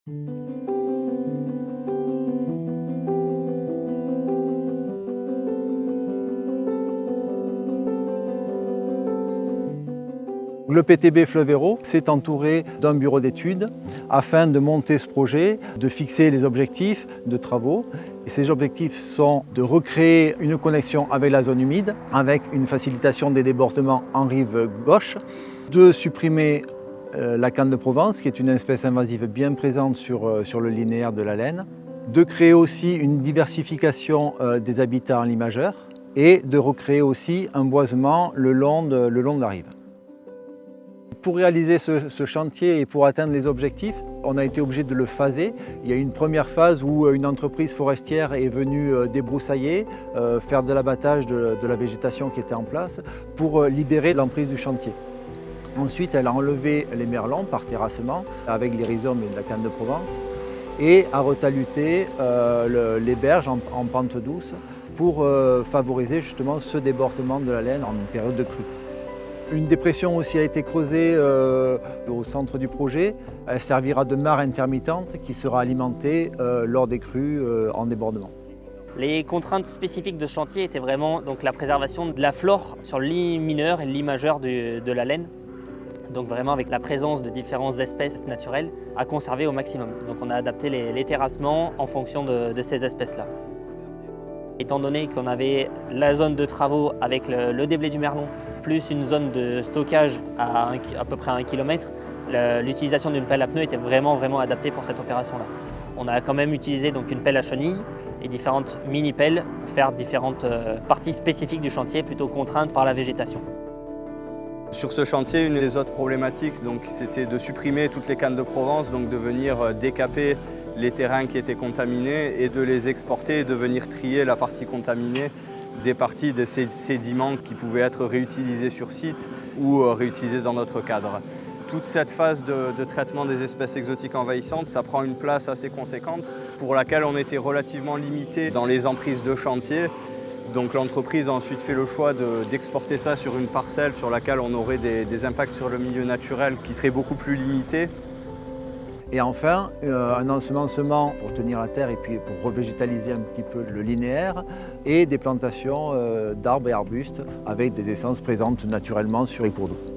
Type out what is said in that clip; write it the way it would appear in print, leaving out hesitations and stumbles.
Le PTB Fleuve Hérault s'est entouré d'un bureau d'études afin de monter ce projet, de fixer les objectifs de travaux. Et ces objectifs sont de recréer une connexion avec la zone humide, avec une facilitation des débordements en rive gauche, de supprimer la canne de Provence, qui est une espèce invasive bien présente sur le linéaire de la laine, de créer aussi une diversification des habitats en limageur et de recréer aussi un boisement le long de la rive. Pour réaliser ce chantier et pour atteindre les objectifs, on a été obligé de le phaser. Il y a eu une première phase où une entreprise forestière est venue débroussailler, faire de l'abattage de la végétation qui était en place pour libérer l'emprise du chantier. Ensuite, elle a enlevé les merlons par terrassement avec les rhizomes et de la canne de Provence et a retaluté les berges en pente douce pour favoriser justement ce débordement de la laine en période de crue. Une dépression aussi a été creusée au centre du projet. Elle servira de mare intermittente qui sera alimentée lors des crues en débordement. Les contraintes spécifiques de ce chantier étaient vraiment donc, la préservation de la flore sur le lit mineur et le lit majeur de la laine. Donc vraiment avec la présence de différentes espèces naturelles à conserver au maximum. Donc on a adapté les terrassements en fonction de ces espèces-là. Étant donné qu'on avait la zone de travaux avec le déblai du merlon, plus une zone de stockage à peu près 1 km, l'utilisation d'une pelle à pneus était vraiment adaptée pour cette opération-là. On a quand même utilisé donc une pelle à chenilles et différentes mini-pelles pour faire différentes parties spécifiques du chantier plutôt contraintes par la végétation. Sur ce chantier, une des autres problématiques, c'était de supprimer toutes les cannes de Provence, donc de venir décaper les terrains qui étaient contaminés et de les exporter et de venir trier la partie contaminée des parties de ces sédiments qui pouvaient être réutilisés sur site ou réutilisés dans notre cadre. Toute cette phase de traitement des espèces exotiques envahissantes, ça prend une place assez conséquente pour laquelle on était relativement limité dans les emprises de chantier. Donc l'entreprise a ensuite fait le choix d'exporter ça sur une parcelle sur laquelle on aurait des impacts sur le milieu naturel qui seraient beaucoup plus limités. Et enfin, un ensemencement pour tenir la terre et puis pour revégétaliser un petit peu le linéaire et des plantations d'arbres et arbustes avec des essences présentes naturellement sur les cours d'eau.